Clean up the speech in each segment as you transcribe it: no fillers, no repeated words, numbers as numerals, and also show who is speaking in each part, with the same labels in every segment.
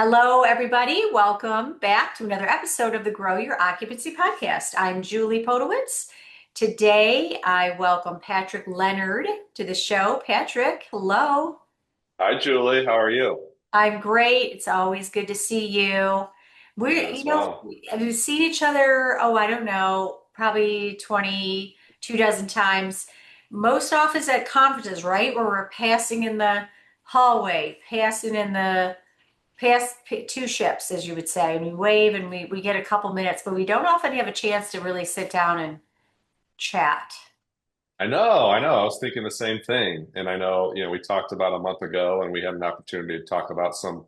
Speaker 1: Hello, everybody. Welcome back to another episode of the Grow Your Occupancy Podcast. I'm Julie Podewitz. Today, I welcome Patrick Leonard to the show. Patrick, hello.
Speaker 2: Hi, Julie. How are you?
Speaker 1: I'm great. It's always good to see you.
Speaker 2: You
Speaker 1: We're,
Speaker 2: as well.
Speaker 1: we've seen each other, I don't know, probably 22 dozen times. Most often at conferences, right? Where we're passing in the hallway, passing in the two ships, as you would say, and we wave and we get a couple minutes, but we don't often have a chance to really sit down and chat.
Speaker 2: I know. I was thinking the same thing. And I know, we talked about a month ago and we had an opportunity to talk about some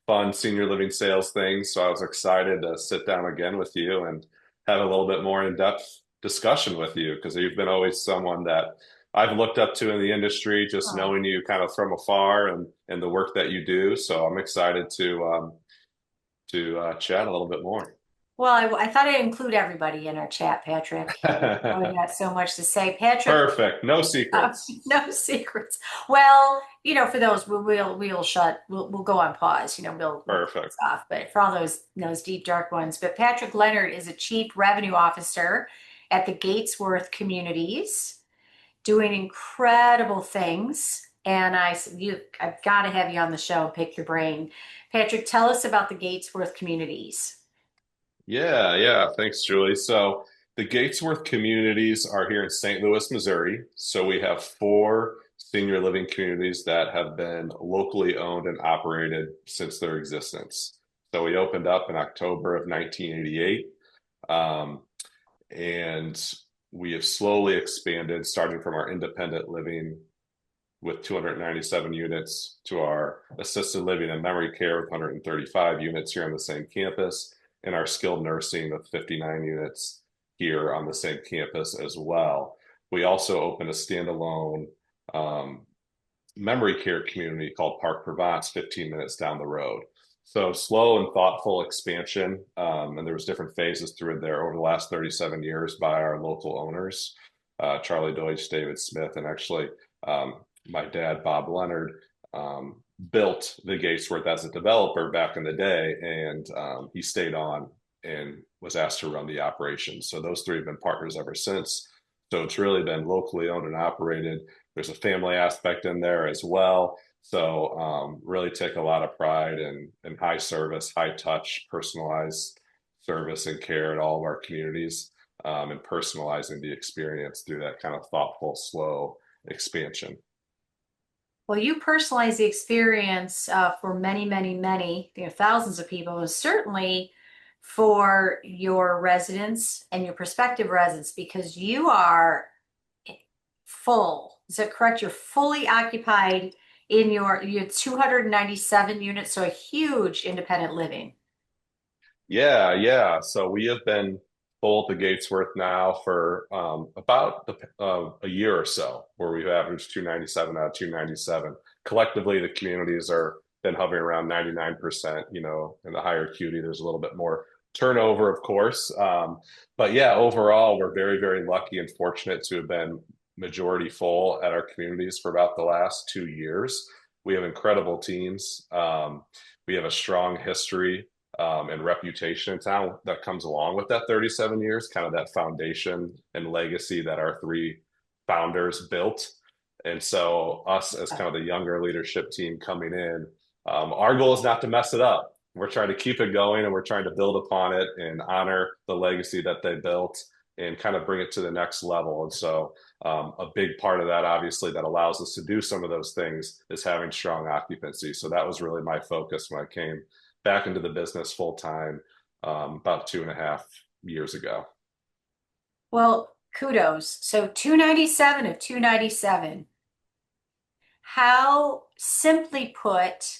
Speaker 2: fun senior living sales things. So I was excited to sit down again with you and have a little bit more in-depth discussion with you because you've been always someone that I've looked up to in the industry, just
Speaker 1: Oh.
Speaker 2: knowing you kind of from afar and the work that you do. So I'm excited to chat a little bit more.
Speaker 1: Well, I thought I'd include everybody in our chat, Patrick. We got so much to say. Patrick,
Speaker 2: Perfect. No secrets.
Speaker 1: no secrets. Well, for those we'll go on pause. We'll put this
Speaker 2: Perfect.
Speaker 1: off. But for all those deep dark ones, but Patrick Leonard is a chief revenue officer at the Gatesworth Communities, doing incredible things. And I said, I've got to have you on the show and pick your brain. Patrick, tell us about the Gatesworth Communities.
Speaker 2: Yeah. Thanks, Julie. So the Gatesworth communities are here in St. Louis, Missouri. So we have four senior living communities that have been locally owned and operated since their existence. So we opened up in October of 1988. Um, and we have slowly expanded, starting from our independent living with 297 units to our assisted living and memory care with 135 units here on the same campus, and our skilled nursing with 59 units here on the same campus as well. We also opened a standalone um, memory care community called Park Provence 15 minutes down the road. So slow and thoughtful expansion. And there was different phases through there over the last 37 years by our local owners, Charlie Deutsch, David Smith, and actually my dad, Bob Leonard, built the Gatesworth as a developer back in the day, and he stayed on and was asked to run the operation. So those three have been partners ever since. So it's really been locally owned and operated. There's a family aspect in there as well. So really take a lot of pride in high service, high touch, personalized service and care at all of our communities, and personalizing the experience through that kind of thoughtful, slow expansion.
Speaker 1: Well, you personalize the experience for many, many, many, thousands of people, and certainly for your residents and your prospective residents, because you are full. Is that correct? You're fully occupied in your 297 units, so a huge independent living.
Speaker 2: Yeah. So we have been full at the Gatesworth now for about a year or so, where we've averaged 297 out of 297. Collectively, the communities are been hovering around 99%. In the higher acuity, there's a little bit more turnover, of course. But yeah, overall, we're very, very lucky and fortunate to have been majority full at our communities for about the last 2 years. We have incredible teams. We have a strong history and reputation in town that comes along with that 37 years, kind of that foundation and legacy that our three founders built. And so, us as kind of the younger leadership team coming in, our goal is not to mess it up. We're trying to keep it going and we're trying to build upon it and honor the legacy that they built and kind of bring it to the next level. And so, a big part of that, obviously, that allows us to do some of those things is having strong occupancy. So, that was really my focus when I came back into the business full time about 2.5 years ago.
Speaker 1: Well, kudos. So 297 of 297. How, simply put,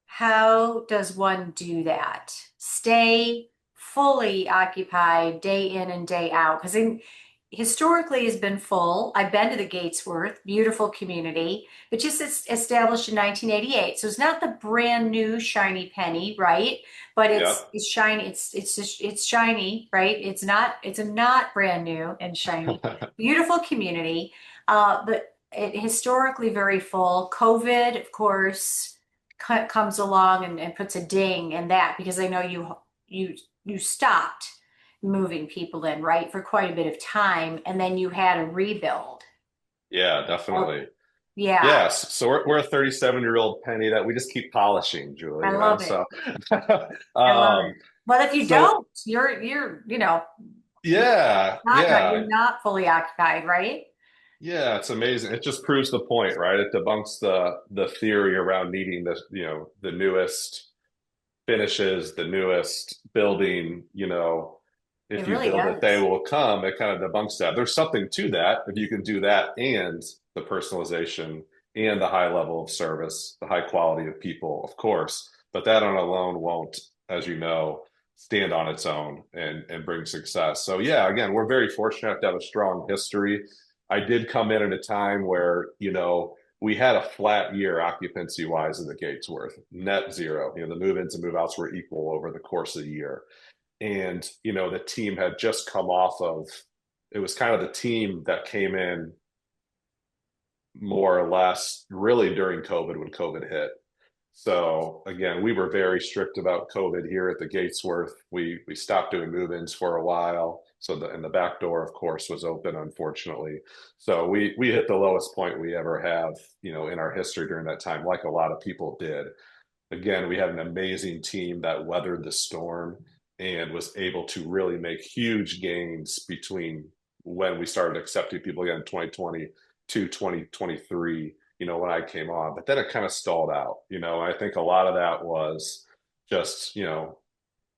Speaker 1: how does one do that? Stay fully occupied day in and day out? Because historically has been full. I've been to the Gatesworth, beautiful community, but just established in 1988. So it's not the brand new shiny penny, right? But
Speaker 2: Yep.
Speaker 1: it's shiny. It's shiny, right? It's not brand new and shiny. Beautiful community, but it historically very full. COVID, of course. comes along and puts a ding in that, because I know you stopped moving people in, right, for quite a bit of time, and then you had a rebuild.
Speaker 2: Yeah,
Speaker 1: Oh,
Speaker 2: definitely.
Speaker 1: yeah,
Speaker 2: Yes. So we're a 37-year-old penny that we just keep polishing, Julie,
Speaker 1: I
Speaker 2: you know?
Speaker 1: love it.
Speaker 2: So,
Speaker 1: I love it.
Speaker 2: um,
Speaker 1: But if you
Speaker 2: so
Speaker 1: don't, you're
Speaker 2: yeah,
Speaker 1: you're
Speaker 2: yeah.
Speaker 1: not fully occupied, right?
Speaker 2: Yeah, it's amazing. It just proves the point, right? It debunks the theory around needing the newest finishes, the newest building,
Speaker 1: It
Speaker 2: if you
Speaker 1: really
Speaker 2: build it, they
Speaker 1: is.
Speaker 2: will come. It kind of debunks that. There's something to that. If you can do that and the personalization and the high level of service, the high quality of people, of course, but that on alone won't, as you know, stand on its own and bring success. So yeah, again, we're very fortunate to have a strong history. I did come in at a time where, we had a flat year occupancy wise in the Gatesworth, net zero. The move-ins and move-outs were equal over the course of the year. And, the team had just come off of, it was kind of the team that came in more or less really during COVID when COVID hit. So again, we were very strict about COVID here at the Gatesworth. We stopped doing move-ins for a while. So the back door, of course, was open, unfortunately. So we hit the lowest point we ever have, in our history during that time, like a lot of people did. Again, we had an amazing team that weathered the storm and was able to really make huge gains between when we started accepting people again in 2020 to 2023, when I came on. But then it kind of stalled out, I think a lot of that was just,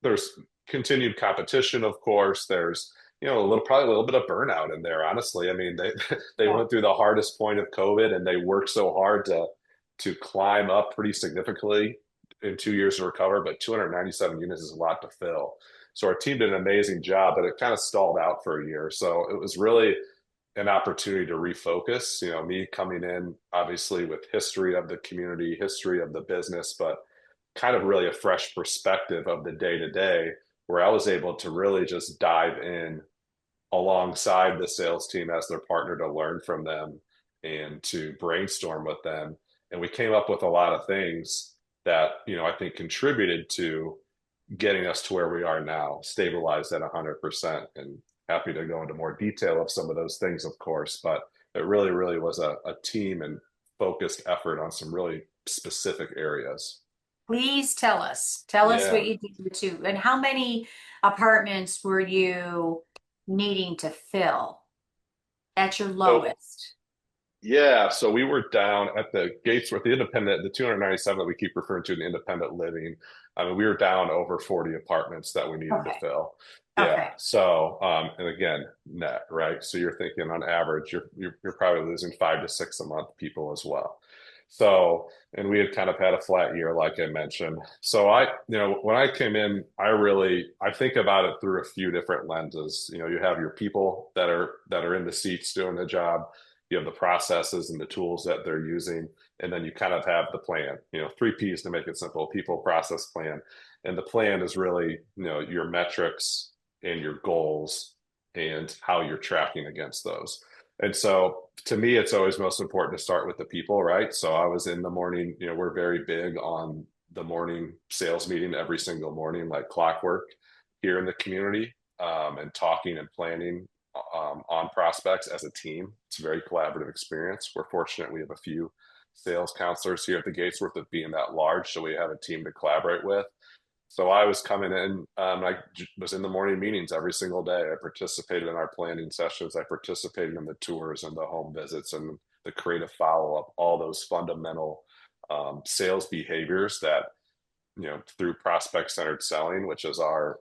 Speaker 2: there's continued competition, of course. There's, probably a little bit of burnout in there, honestly. I mean, they
Speaker 1: Yeah.
Speaker 2: went through the hardest point of COVID and they worked so hard to climb up pretty significantly in 2 years to recover, but 297 units is a lot to fill. So our team did an amazing job, but it kind of stalled out for a year. So it was really an opportunity to refocus. Me coming in, obviously, with history of the community, history of the business, but kind of really a fresh perspective of the day to day, where I was able to really just dive in alongside the sales team as their partner to learn from them and to brainstorm with them. And we came up with a lot of things that, I think contributed to getting us to where we are now, stabilized at 100%. And happy to go into more detail of some of those things, of course. But it really, really was a team and focused effort on some really specific areas.
Speaker 1: Please tell us. Tell us what
Speaker 2: Yeah.
Speaker 1: you did too. And how many apartments were you needing to fill at your
Speaker 2: So
Speaker 1: lowest?
Speaker 2: yeah, so we were down at the Gatesworth, the 297 that we keep referring to, the independent living. I mean, we were down over 40 apartments that we needed to
Speaker 1: Okay.
Speaker 2: fill. Yeah.
Speaker 1: Okay.
Speaker 2: So, and again, net, right? So you're thinking on average, you're probably losing 5 to 6 a month people as well. So, and we had kind of had a flat year, like I mentioned. So when I came in, I think about it through a few different lenses. You have your people that are in the seats doing the job. You have the processes and the tools that they're using, and then you kind of have the plan. Three P's to make it simple: people, process, plan. And the plan is really, your metrics and your goals and how you're tracking against those. And so to me, it's always most important to start with the people, right? So I was in the morning, we're very big on the morning sales meeting every single morning, like clockwork here in the community, and talking and planning on prospects as a team. It's a very collaborative experience. We're fortunate we have a few sales counselors here at the Gatesworth of being that large, so we have a team to collaborate with. So I was coming in, I was in the morning meetings every single day. I participated in our planning sessions. I participated in the tours and the home visits and the creative follow-up, all those fundamental sales behaviors that, through prospect-centered selling, which is our,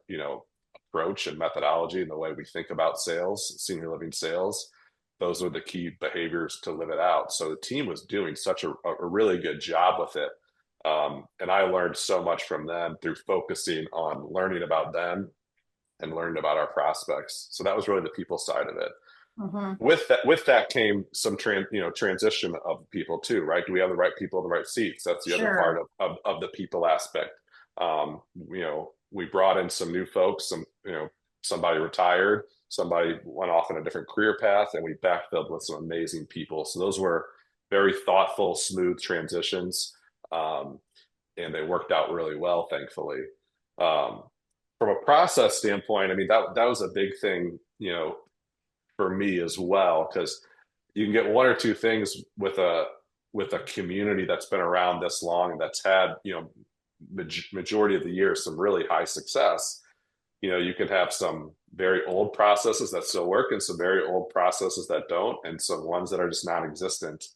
Speaker 2: approach and methodology and the way we think about sales, senior living sales, those are the key behaviors to live it out. So the team was doing such a really good job with it. And I learned so much from them through focusing on learning about them and learning about our prospects. So that was really the people side of it.
Speaker 1: Hmm.
Speaker 2: With that came some transition of people too, right? Do we have the right people in the right seats? That's the other part
Speaker 1: Sure.
Speaker 2: of the people aspect. We brought in some new folks, somebody retired, somebody went off in a different career path, and we backfilled with some amazing people. So those were very thoughtful, smooth transitions. Um, and they worked out really well, thankfully. Um, from a process standpoint, I mean, that was a big thing, for me as well, because you can get one or two things with a community that's been around this long and that's had, majority of the year some really high success. You could have some very old processes that still work and some very old processes that don't, and some ones that are just non-existent.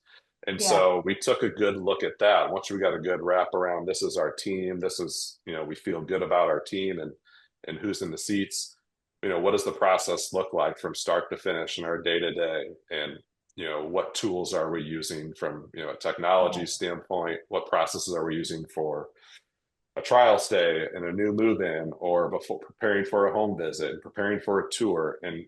Speaker 2: And
Speaker 1: Yeah.
Speaker 2: so we took a good look at that. Once we got a good wrap around, this is our team. This is, we feel good about our team and who's in the seats. What does the process look like from start to finish in our day to day? And, what tools are we using from, a technology standpoint? What processes are we using for a trial stay and a new move in, or before preparing for a home visit and preparing for a tour? And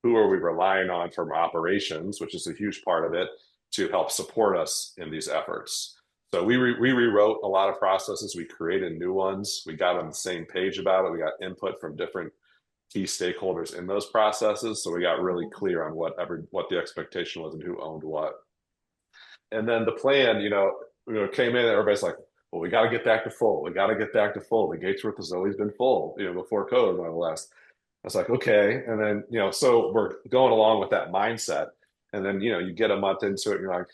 Speaker 2: who are we relying on from operations, which is a huge part of it, to help support us in these efforts? So we rewrote a lot of processes. We created new ones. We got on the same page about it. We got input from different key stakeholders in those processes. So we got really clear on what the expectation was and who owned what. And then the plan, came in. Everybody's like, "Well, we got to get back to full. We got to get back to full. The Gatesworth has always been full, before COVID, more or less." I was like, okay. And then, so we're going along with that mindset. And then, you get a month into it and you're like,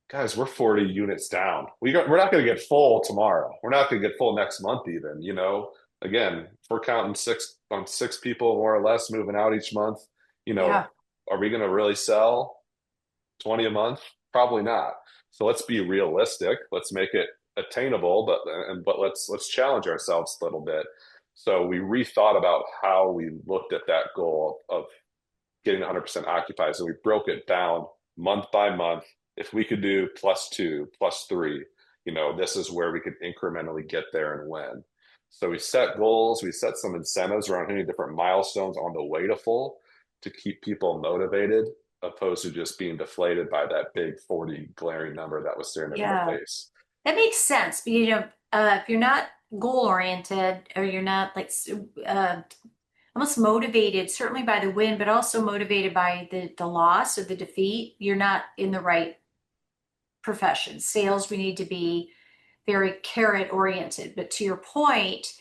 Speaker 2: guys, we're 40 units down. We're not going to get full tomorrow. We're not going to get full next month even, again, if we're counting six people more or less moving out each month,
Speaker 1: Yeah.
Speaker 2: are we going to really sell 20 a month? Probably not. So let's be realistic. Let's make it attainable, but let's challenge ourselves a little bit. So we rethought about how we looked at that goal of getting 100% occupied. So we broke it down month by month. If we could do +2, +3, this is where we could incrementally get there and when. So we set goals, we set some incentives around hitting different milestones on the way to full to keep people motivated, opposed to just being deflated by that big 40 glaring number that was staring them in the
Speaker 1: Yeah.
Speaker 2: face.
Speaker 1: That makes sense. If you're not goal oriented or you're not like uh, almost motivated, certainly by the win, but also motivated by the loss or the defeat, you're not in the right profession. Sales, we need to be very carrot oriented. But to your point,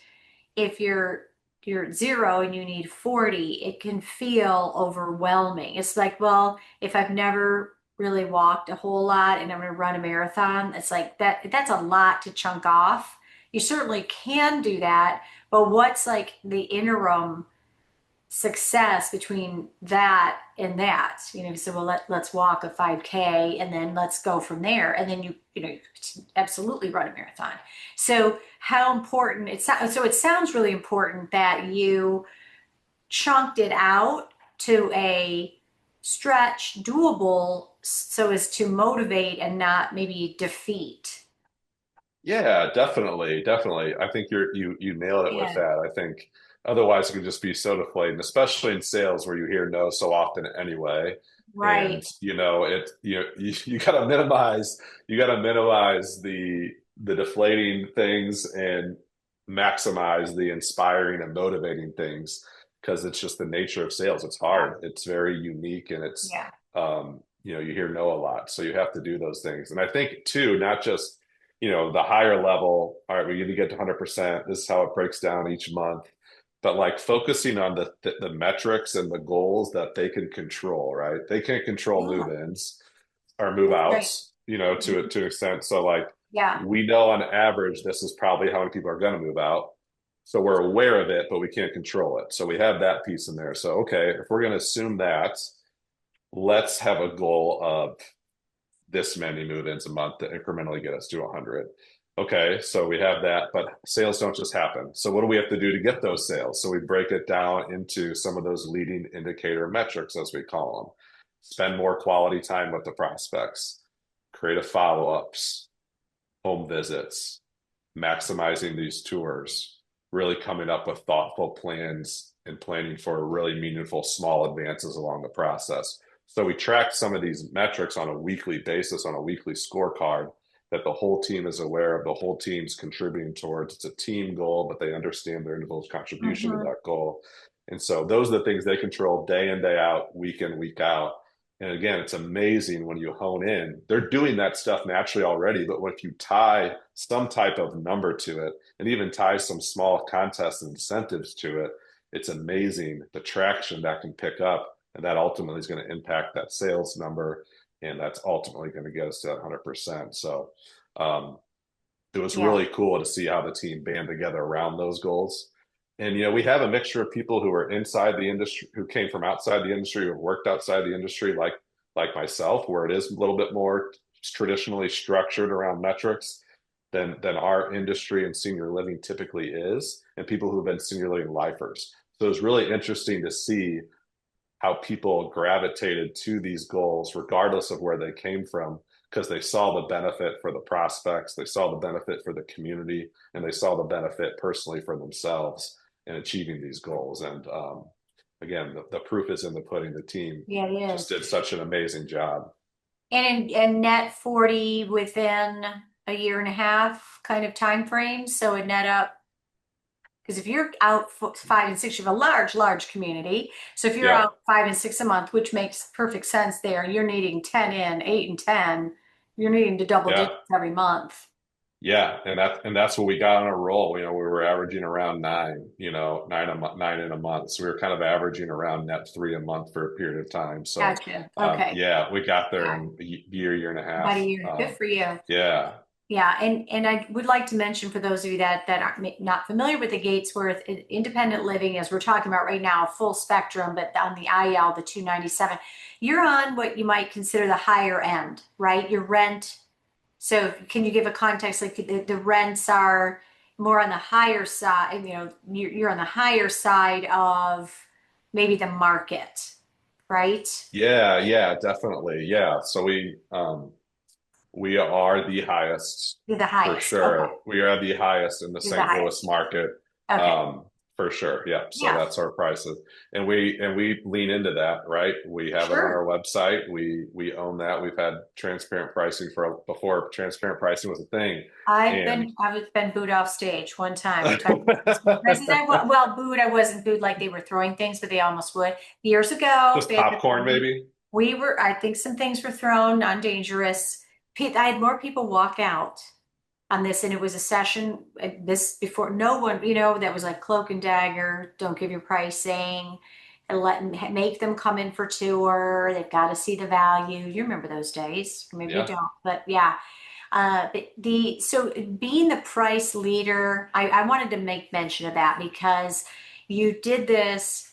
Speaker 1: if you're at 0 and you need 40, it can feel overwhelming. It's like, well, if I've never really walked a whole lot and I'm going to run a marathon, it's like that's a lot to chunk off. You certainly can do that, but what's like the interim success between that and that? So well, let's walk a 5K and then let's go from there. And then you absolutely run a marathon. So how important so it sounds really important that you chunked it out to a stretch doable so as to motivate and not maybe defeat.
Speaker 2: Yeah, definitely, definitely. I think you nailed it with
Speaker 1: Yeah.
Speaker 2: that. I think otherwise it could just be so deflating, especially in sales where you hear no so often anyway. And
Speaker 1: Right.
Speaker 2: you gotta minimize the deflating things and maximize the inspiring and motivating things, because it's just the nature of sales. It's
Speaker 1: Yeah.
Speaker 2: hard. It's very unique, and it's
Speaker 1: Yeah.
Speaker 2: you hear no a lot. So you have to do those things. And I think too, not just the higher level, all right, we need to get to 100%. This is how it breaks down each month. But like focusing on the metrics and the goals that they can control, right? They can't control
Speaker 1: Yeah.
Speaker 2: move-ins or move
Speaker 1: That's right.
Speaker 2: outs, to an extent. So like
Speaker 1: Yeah.
Speaker 2: we know on average this is probably how many people are going to move out. So we're aware of it, but we can't control it. So we have that piece in there. So okay, if we're going to assume that, let's have a goal of this many move-ins a month to incrementally get us to 100. Okay, so we have that, but sales don't just happen. So what do we have to do to get those sales? So we break it down into some of those leading indicator metrics, as we call them. Spend more quality time with the prospects, creative follow-ups, home visits, maximizing these tours, really coming up with thoughtful plans and planning for really meaningful small advances along the process. So we track some of these metrics on a weekly basis, on a weekly scorecard that the whole team is aware of, the whole team's contributing towards. It's a team goal, but they understand their individual contribution to
Speaker 1: Hmm.
Speaker 2: that goal. And so those are the things they control day in, day out, week in, week out. And again, it's amazing when you hone in. They're doing that stuff naturally already, but if you tie some type of number to it and even tie some small contests and incentives to it, it's amazing the traction that can pick up. And that ultimately is going to impact that sales number. And that's ultimately going to get us to that 100%. So it was
Speaker 1: Yeah.
Speaker 2: really cool to see how the team band together around those goals. And we have a mixture of people who are inside the industry, who came from outside the industry, who have worked outside the industry, like myself, where it is a little bit more traditionally structured around metrics than our industry and senior living typically is, and people who have been senior living lifers. So it's really interesting to see how people gravitated to these goals, regardless of where they came from, because they saw the benefit for the prospects, they saw the benefit for the community, and they saw the benefit personally for themselves in achieving these goals. And again, the proof is in the pudding. The team
Speaker 1: Yeah, it
Speaker 2: just
Speaker 1: is.
Speaker 2: did such an amazing job.
Speaker 1: And net 40 within a year and a half kind of time frame. So it net up because if you're out 5 and 6, you have a large community. So if you're
Speaker 2: Yeah,
Speaker 1: out 5 and 6 a month, which makes perfect sense there, and you're needing 10 in, 8 and 10, you're needing to double
Speaker 2: yeah.
Speaker 1: digits every month.
Speaker 2: Yeah, and that's what we got on a roll. We were averaging around nine, nine a month, nine in a month. So we were kind of averaging around net three a month for a period of time. So
Speaker 1: Gotcha. Okay.
Speaker 2: yeah, we got there
Speaker 1: Yeah.
Speaker 2: in a year and a
Speaker 1: About a
Speaker 2: half.
Speaker 1: year. Good for you.
Speaker 2: Yeah,
Speaker 1: Yeah, and I would like to mention for those of you that are not familiar with the Gatesworth independent living, as we're talking about right now, full spectrum, but on the IL, the 297, you're on what you might consider the higher end, right? Your rent. So can you give a context? Like the rents are more on the higher side, you're on the higher side of maybe the market, right?
Speaker 2: yeah, definitely. Yeah. So we are the highest
Speaker 1: You're the
Speaker 2: for
Speaker 1: highest. Okay.
Speaker 2: sure. We are the highest in the
Speaker 1: You're the
Speaker 2: St. Louis
Speaker 1: highest.
Speaker 2: market,
Speaker 1: Okay.
Speaker 2: for sure. Yeah. So
Speaker 1: Yeah.
Speaker 2: that's our prices, and we lean into that, right? We have it on
Speaker 1: Sure.
Speaker 2: our website. We own that. We've had transparent pricing for before transparent pricing was a thing, and
Speaker 1: I've been booed off stage one time. We talked about prices. Well, booed. I wasn't booed like they were throwing things, but they almost would years ago.
Speaker 2: just popcorn, maybe.
Speaker 1: We were. I think some things were thrown, non-dangerous. I had more people walk out on this, and it was a session. This before no one, that was like cloak and dagger. Don't give your pricing, and make them come in for tour. They've got to see the value. You remember those days? Maybe you
Speaker 2: Yeah.
Speaker 1: don't, but yeah. So being the price leader, I wanted to make mention of that because you did this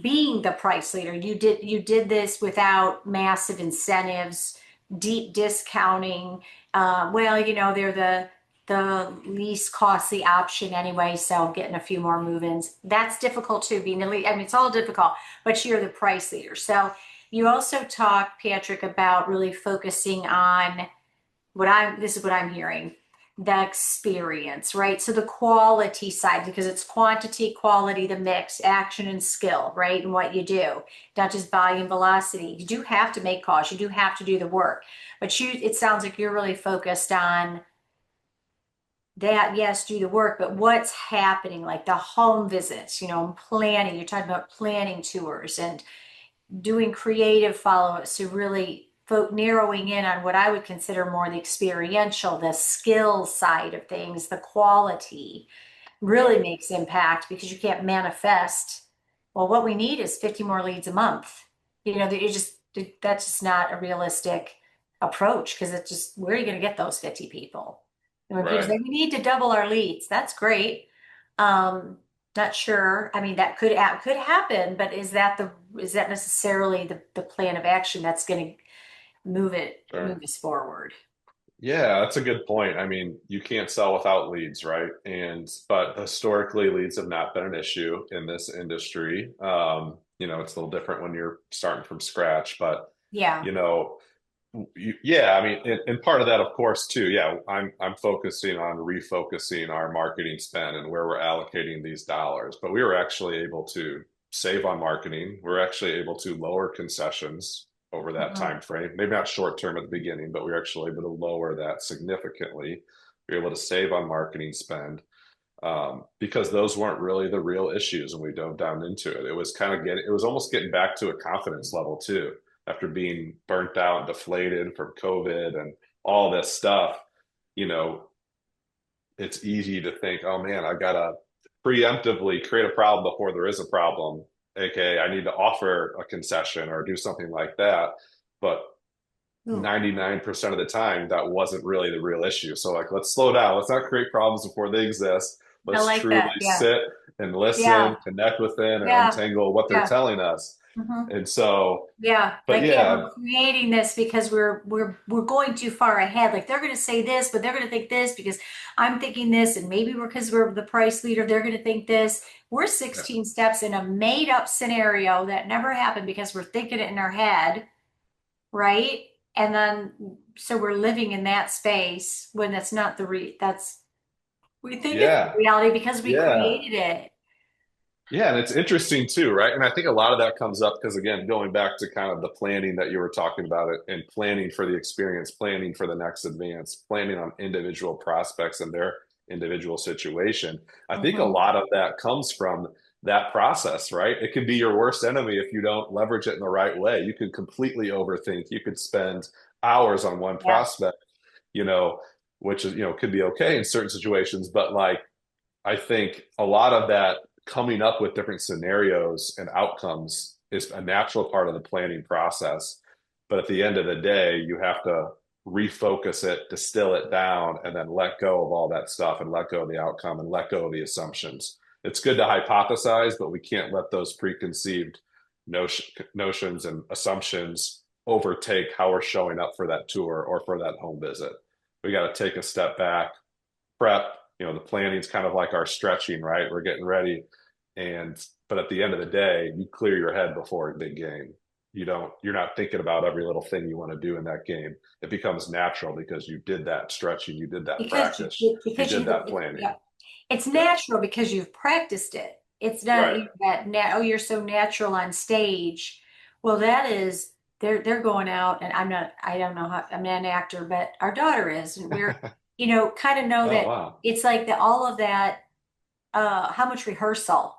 Speaker 1: being the price leader. You did this without massive incentives, deep discounting. Well, they're the least costly option anyway, so getting a few more move-ins. That's difficult too, being the lead. I mean, it's all difficult, but you're the price leader. So you also talk, Patrick, about really focusing on this is what I'm hearing, the experience, right? So the quality side, because it's quantity, quality, the mix, action and skill, right? And what you do, not just volume, velocity. You do have to make calls, you do have to do the work, but it sounds like you're really focused on that. Yes, do the work, but what's happening, like the home visits, planning. You're talking about planning tours and doing creative follow-ups to really narrowing in on what I would consider more the experiential, the skill side of things, the quality really makes impact because you can't manifest. Well, what we need is 50 more leads a month. That's just not a realistic approach because it's just where are you going to get those 50 people? And when people
Speaker 2: Right.
Speaker 1: say we need to double our leads, that's great. Um, Not sure. I mean, that could happen, but is that necessarily the plan of action that's going to move
Speaker 2: Sure.
Speaker 1: us forward?
Speaker 2: Yeah, that's a good point. I mean, you can't sell without leads, right? But historically, leads have not been an issue in this industry. It's a little different when you're starting from scratch, but
Speaker 1: Yeah.
Speaker 2: you know, yeah, I mean, and part of that, of course, too. Yeah, I'm focusing on refocusing our marketing spend and where we're allocating these dollars. But we were actually able to save on marketing. We're actually able to lower concessions over that
Speaker 1: Mhm.
Speaker 2: time frame. Maybe not short term at the beginning, but we were actually able to lower that significantly. We were able to save on marketing spend because those weren't really the real issues, and we dove down into it. It was almost getting back to a confidence level too. after being burnt out and deflated from COVID and all this stuff, you know, it's easy to think, oh man, I gotta preemptively create a problem before there is a problem. AKA, I need to offer a concession or do something like that. But
Speaker 1: Ooh,
Speaker 2: 99% of the time, that wasn't really the real issue. So, like, let's slow down. Let's not create problems before they exist.
Speaker 1: I
Speaker 2: Let's
Speaker 1: like
Speaker 2: truly
Speaker 1: that. Yeah.
Speaker 2: sit and
Speaker 1: Yeah.
Speaker 2: listen, connect with them, and
Speaker 1: Yeah.
Speaker 2: untangle what they're
Speaker 1: Yeah.
Speaker 2: telling us.
Speaker 1: Mhm.
Speaker 2: And so,
Speaker 1: Yeah,
Speaker 2: but
Speaker 1: like yeah,
Speaker 2: yeah,
Speaker 1: we're creating this because we're going too far ahead. Like they're going to say this, but they're going to think this because I'm thinking this, and maybe we're because we're the price leader, they're going to think this. We're
Speaker 2: yeah,
Speaker 1: 16 steps in a made up scenario that never happened because we're thinking it in our head, right? And then so we're living in that space when that's not that's we think it's
Speaker 2: yeah,
Speaker 1: reality because we
Speaker 2: yeah.
Speaker 1: created it.
Speaker 2: Yeah, and it's interesting too, right? And I think a lot of that comes up because, again, going back to kind of the planning that you were talking about it and planning for the experience, planning for the next advance, planning on individual prospects and their individual situation. I think a
Speaker 1: Hmm.
Speaker 2: lot of that comes from that process, right? It can be your worst enemy if you don't leverage it in the right way. You could completely overthink. You could spend hours on one
Speaker 1: Yeah.
Speaker 2: prospect, you know, which is, could be okay in certain situations, but like, I think a lot of that coming up with different scenarios and outcomes is a natural part of the planning process. But at the end of the day, you have to refocus it, distill it down, and then let go of all that stuff and let go of the outcome and let go of the assumptions. It's good to hypothesize, but we can't let those preconceived notions and assumptions overtake how we're showing up for that tour or for that home visit. We got to take a step back, prep. The planning is kind of like our stretching, right? We're getting ready. But at the end of the day, you clear your head before a big game. You're not thinking about every little thing you want to do in that game. It becomes natural because you did that stretching, you did that practice, you
Speaker 1: Because
Speaker 2: did
Speaker 1: you
Speaker 2: that planning.
Speaker 1: yeah. It's
Speaker 2: Yeah.
Speaker 1: natural because you've practiced it. It's not
Speaker 2: Right.
Speaker 1: oh, you're so natural on stage. Well, that is they're going out and I don't know how I'm not an actor, but our daughter is, and we're, kind of know
Speaker 2: Oh,
Speaker 1: that
Speaker 2: wow.
Speaker 1: it's like all of that how much rehearsal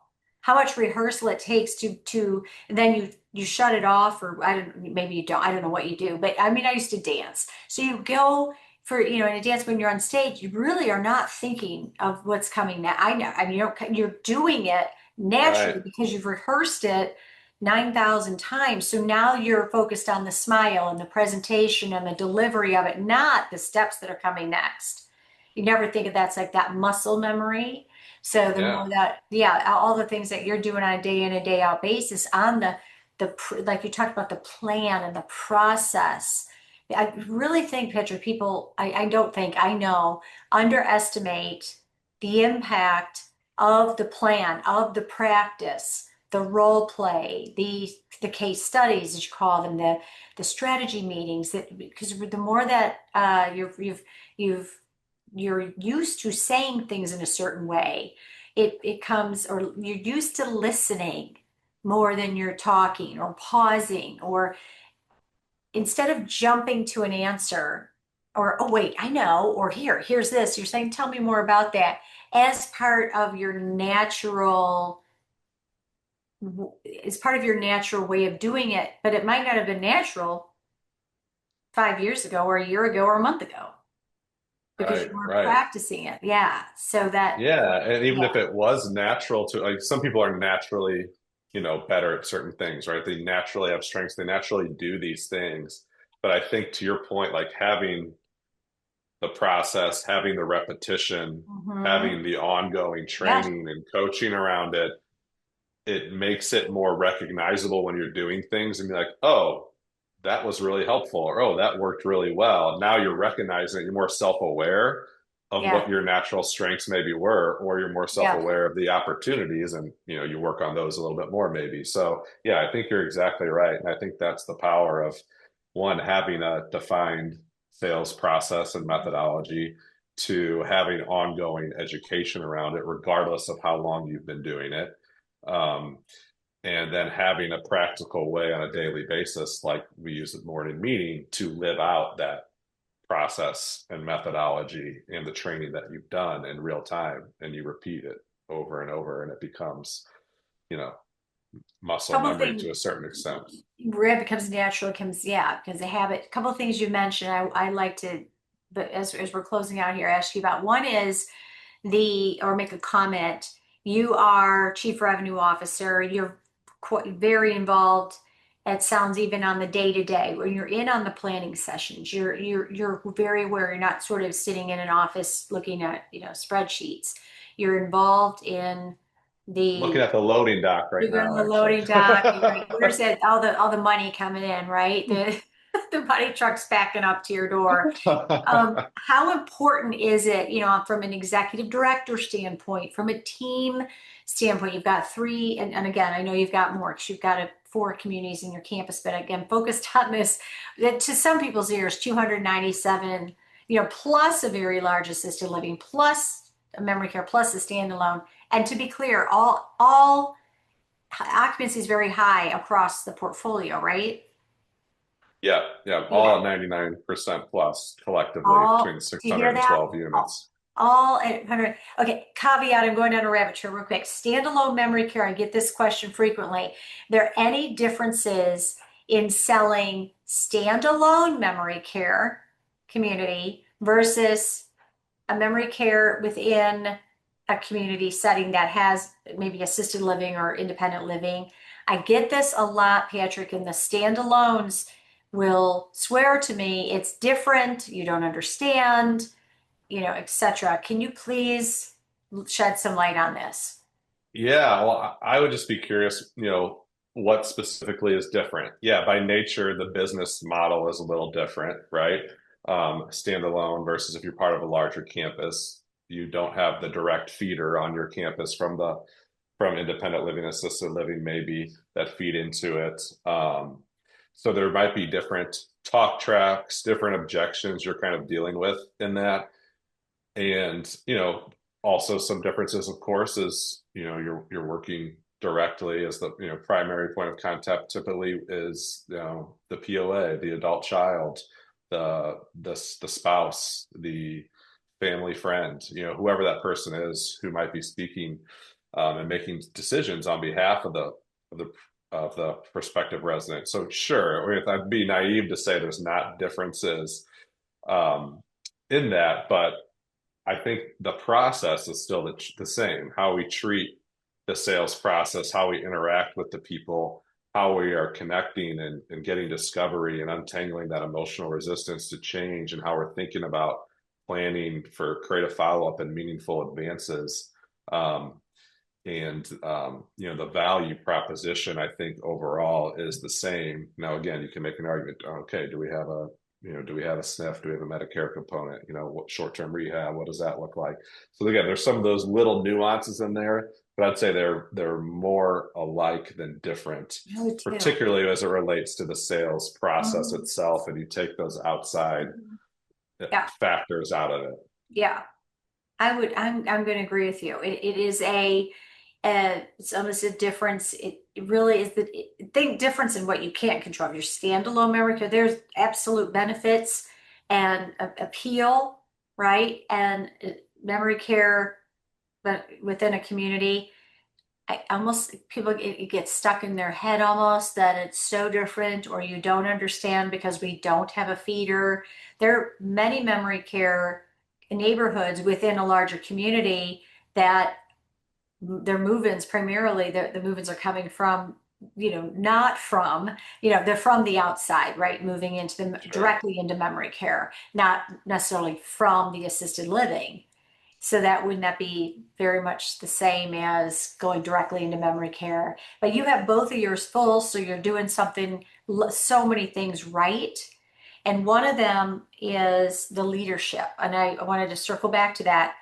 Speaker 1: it takes to and then you shut it off, or I don't, maybe you don't, I don't know what you do, but I mean I used to dance, so you go for, in a dance, when you're on stage you really are not thinking of what's coming now. I mean you're doing it naturally
Speaker 2: Right.
Speaker 1: because you've rehearsed it 9,000 times, so now you're focused on the smile and the presentation and the delivery of it, not the steps that are coming next. You never think of that's like that muscle memory. So the
Speaker 2: Yeah.
Speaker 1: more that, yeah, all the things that you're doing on a day in a day out basis on like you talked about the plan and the process. I really think, Patrick, people, I don't think, I know, underestimate the impact of the plan, of the practice, the role play, the case studies, as you call them, the strategy meetings. That because the more that you've you're used to saying things in a certain way, it comes, or you're used to listening more than you're talking or pausing, or instead of jumping to an answer, or oh wait, I know, or here's this, you're saying tell me more about that, as part of your natural as part of your natural way of doing it, but it might not have been natural 5 years ago or a year ago or a month ago because
Speaker 2: Right.
Speaker 1: you weren't
Speaker 2: Right.
Speaker 1: practicing it. Yeah, so that,
Speaker 2: Yeah, and even
Speaker 1: yeah.
Speaker 2: if it was natural to, like, some people are naturally, better at certain things, right? They naturally have strengths, they naturally do these things. But I think to your point, like having the process, having the repetition,
Speaker 1: Hmm.
Speaker 2: having the ongoing
Speaker 1: Yeah,
Speaker 2: training and coaching around it, it makes it more recognizable when you're doing things and be like, oh, that was really helpful, or oh, that worked really well. Now you're recognizing it, you're more self-aware of
Speaker 1: yeah,
Speaker 2: what your natural strengths maybe were, or you're more
Speaker 1: yeah.
Speaker 2: self-aware of the opportunities, and you work on those a little bit more maybe. So yeah, I think you're exactly right. And I think that's the power of one, having a defined sales process and methodology, to having ongoing education around it, regardless of how long you've been doing it, um, and then having a practical way on a daily basis, like we use at morning meeting, to live out that process and methodology and the training that you've done in real time, and you repeat it over and over, and it becomes, you know, muscle
Speaker 1: Couple
Speaker 2: memory
Speaker 1: things
Speaker 2: to a certain extent.
Speaker 1: where it becomes natural, it comes, yeah, because the habit. A couple of things you mentioned, I like to, but as we're closing out here, ask you about. One is or make a comment. You are chief revenue officer. You're very involved. It sounds even on the day to day when you're in on the planning sessions. You're very aware. You're not sort of sitting in an office looking at spreadsheets. You're involved in
Speaker 2: Looking
Speaker 1: the
Speaker 2: at the loading dock right
Speaker 1: you're on
Speaker 2: now,
Speaker 1: the
Speaker 2: actually.
Speaker 1: loading dock. Right? Where's it? All the money coming in, right? The money truck's backing up to your door. How important is it, from an executive director standpoint, from a team standpoint? You've got three, and again, I know you've got more because you've got four communities in your campus, but again, focused on this, that to some people's ears, 297, plus a very large assisted living, plus a memory care, plus a standalone. And to be clear, all occupancy is very high across the portfolio, right?
Speaker 2: Yeah, yeah,
Speaker 1: Yeah.
Speaker 2: all at 99% plus collectively between
Speaker 1: All,
Speaker 2: the
Speaker 1: do you hear that?
Speaker 2: 612 units.
Speaker 1: All at 100. Okay, caveat, I'm going down a rabbit trail real quick. Standalone memory care, I get this question frequently. There any differences in selling standalone memory care community versus a memory care within a community setting that has maybe assisted living or independent living? I get this a lot, Patrick, and the standalones will swear to me it's different, you don't understand, etc. Can you please shed some light on this?
Speaker 2: Yeah, well, I would just be curious, what specifically is different? Yeah, by nature, the business model is a little different, right? Standalone versus if you're part of a larger campus, you don't have the direct feeder on your campus from independent living, assisted living, maybe that feed into it. So there might be different talk tracks, different objections you're kind of dealing with in that. And, also some differences, of course, is, you're working directly as the, primary point of contact typically is, the POA, the adult child, the spouse, the family friend, whoever that person is who might be speaking and making decisions on behalf of the of the prospective resident. So sure, I'd be naive to say there's not differences um, in that, but I think the process is still the same. How we treat the sales process, how we interact with the people, how we are connecting and getting discovery and untangling that emotional resistance to change, and how we're thinking about planning for creative follow-up and meaningful advances. The value proposition, I think overall is the same. Now, again, you can make an argument. Okay, do we have a SNF? Do we have a Medicare component? What short-term rehab? What does that look like? So again, there's some of those little nuances in there, but I'd say they're more alike than different,
Speaker 1: Really too.
Speaker 2: particularly as it relates to the sales process
Speaker 1: Mhm.
Speaker 2: itself. And you take those outside
Speaker 1: Yeah,
Speaker 2: factors out of it.
Speaker 1: yeah. I'm going to agree with you. It is it's almost a difference. It really is think difference in what you can't control. Your standalone memory care, there's absolute benefits and appeal, right? And memory care, but within a community, I almost people it gets stuck in their head almost that it's so different or you don't understand because we don't have a feeder. There are many memory care neighborhoods within a larger community that their move-ins primarily the move-ins are coming from not from they're from the outside, right, moving into
Speaker 2: Sure.
Speaker 1: directly into memory care, not necessarily from the assisted living. So that wouldn't that be very much the same as going directly into memory care? But you have both of yours full, so you're doing something, so many things right. And one of them is the leadership. And I wanted to circle back to that.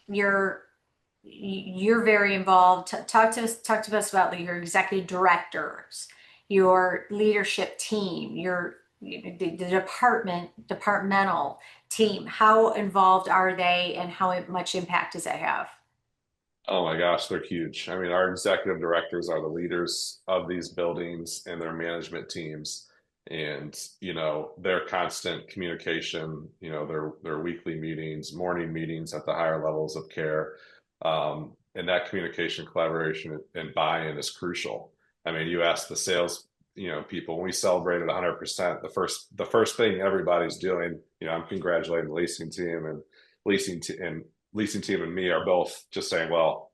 Speaker 1: You're you're very involved. Talk to us about your executive directors, your leadership team, the departmental team. How involved are they, and how much impact does that have?
Speaker 2: Oh my gosh, they're huge. I mean, our executive directors are the leaders of these buildings and their management teams. And, their constant communication, their weekly meetings, morning meetings at the higher levels of care. And that communication, collaboration, and buy-in is crucial. I mean, you ask the sales, people, when we celebrated 100%, the first thing everybody's doing, I'm congratulating the leasing team and me are both just saying, well,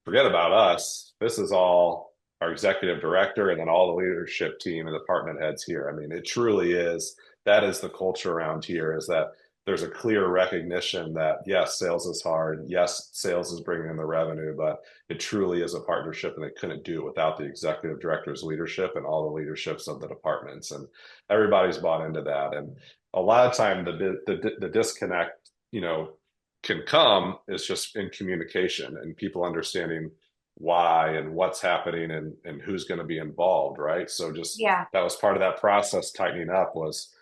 Speaker 2: forget about us. This is all our executive director and then all the leadership team and department heads here. I mean, it truly is. That is the culture around here, is that there's a clear recognition that yes, sales is hard. Yes, sales is bringing in the revenue, but it truly is a partnership and they couldn't do it without the executive director's leadership and all the leaderships of the departments. And everybody's bought into that. And a lot of time the disconnect, can come is just in communication and people understanding why and what's happening and who's going to be involved, right? So just
Speaker 1: Yeah.
Speaker 2: that was part of that process tightening up was,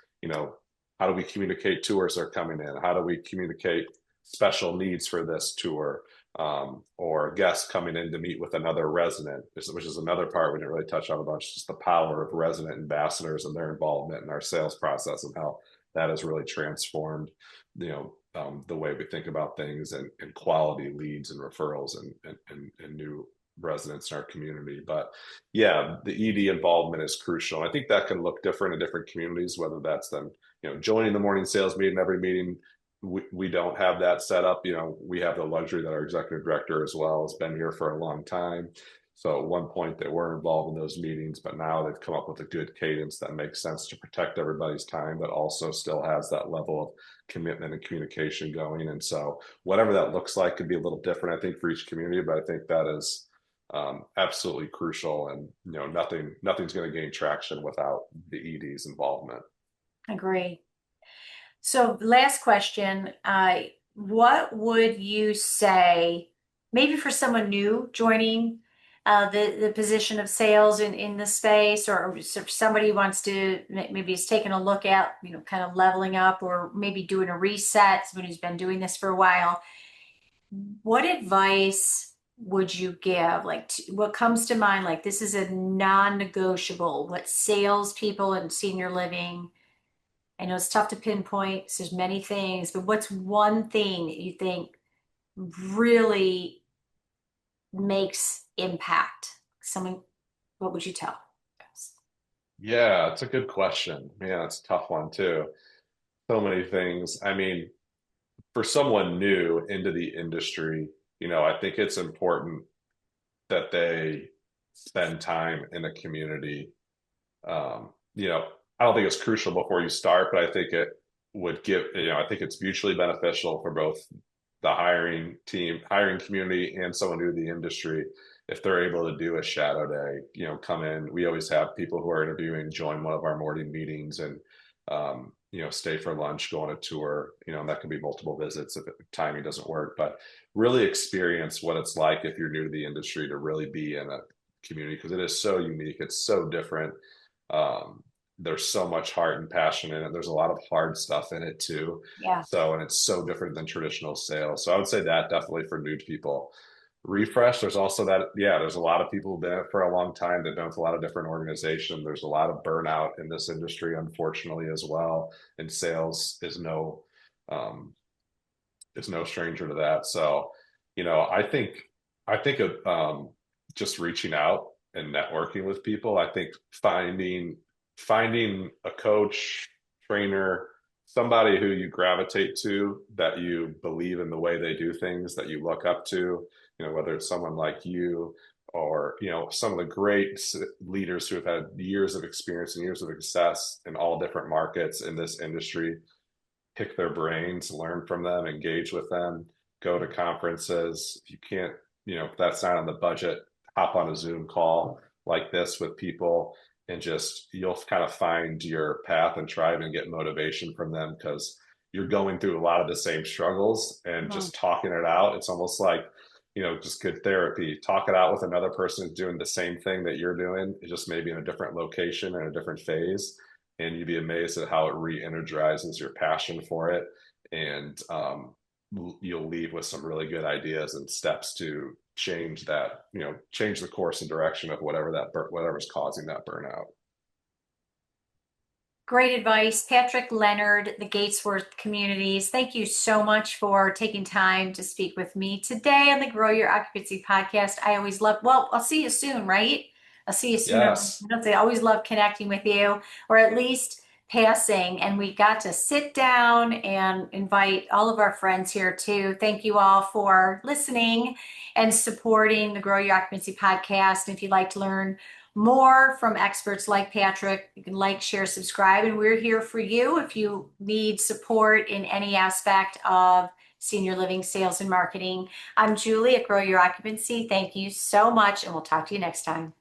Speaker 2: how do we communicate tours are coming in? How do we communicate special needs for this tour? Or guests coming in to meet with another resident, which is another part we didn't really touch on a bunch, just the power of resident ambassadors and their involvement in our sales process and how that has really transformed, the way we think about things and quality leads and referrals and new residents in our community. But yeah, the ED involvement is crucial. I think that can look different in different communities, whether that's them, joining the morning sales meeting, every meeting. We don't have that set up. We have the luxury that our executive director as well has been here for a long time. So at one point they were involved in those meetings, but now they've come up with a good cadence that makes sense to protect everybody's time, but also still has that level of commitment and communication going. And so whatever that looks like could be a little different, I think, for each community, but I think that is absolutely crucial. And nothing's going to gain traction without the ED's involvement.
Speaker 1: Agree. So last question, what would you say, maybe for someone new joining the position of sales in the space, or if somebody wants to maybe is taking a look at, kind of leveling up or maybe doing a reset, somebody who's been doing this for a while, what advice would you give? Like, what comes to mind, like this is a non-negotiable, what salespeople in senior living, I know it's tough to pinpoint, 'cause there's many things, but what's one thing that you think really makes impact? Someone, what would you tell?
Speaker 2: Yeah, it's a good question. Yeah, it's a tough one too. So many things. I mean, for someone new into the industry, I think it's important that they spend time in a community. I don't think it's crucial before you start, but I think it would give, I think it's mutually beneficial for both the hiring community and someone new to the industry if they're able to do a shadow day, come in. We always have people who are interviewing join one of our morning meetings and stay for lunch, go on a tour, and that can be multiple visits if timing doesn't work, but really experience what it's like if you're new to the industry to really be in a community, because it is so unique. It's so different. There's so much heart and passion in it. There's a lot of hard stuff in it too.
Speaker 1: Yeah.
Speaker 2: So, and it's so different than traditional sales. So I would say that definitely for new people. Refresh, there's also that, yeah, there's a lot of people who've been in it for a long time. They've been with a lot of different organizations. There's a lot of burnout in this industry, unfortunately, as well. And sales is no stranger to that. So, I think of just reaching out and networking with people. I think finding a coach, trainer, somebody who you gravitate to, that you believe in the way they do things, that you look up to, whether it's someone like you or, some of the great leaders who have had years of experience and years of success in all different markets in this industry. Pick their brains, learn from them, engage with them, go to conferences. If you can't, if that's not on the budget, hop on a Zoom call like this with people and just, you'll kind of find your path and tribe and get motivation from them, because you're going through a lot of the same struggles, and
Speaker 1: Mhm.
Speaker 2: just talking it out. It's almost like, just good therapy. Talk it out with another person who's doing the same thing that you're doing, just maybe in a different location and a different phase. And you'd be amazed at how it re-energizes your passion for it. And you'll leave with some really good ideas and steps to change that, change the course and direction of whatever's causing that burnout.
Speaker 1: Great advice. Patrick Leonard, the Gatesworth Communities. Thank you so much for taking time to speak with me today on the Grow Your Occupancy podcast. I always love, well, I'll see you soon, right? I'll see you sooner.
Speaker 2: Yes.
Speaker 1: I always love connecting with you, or at least passing. And we got to sit down and invite all of our friends here too. Thank you all for listening and supporting the Grow Your Occupancy podcast. And if you'd like to learn more from experts like Patrick, you can like, share, subscribe, and we're here for you if you need support in any aspect of senior living sales and marketing. I'm Julie at Grow Your Occupancy. Thank you so much, and we'll talk to you next time.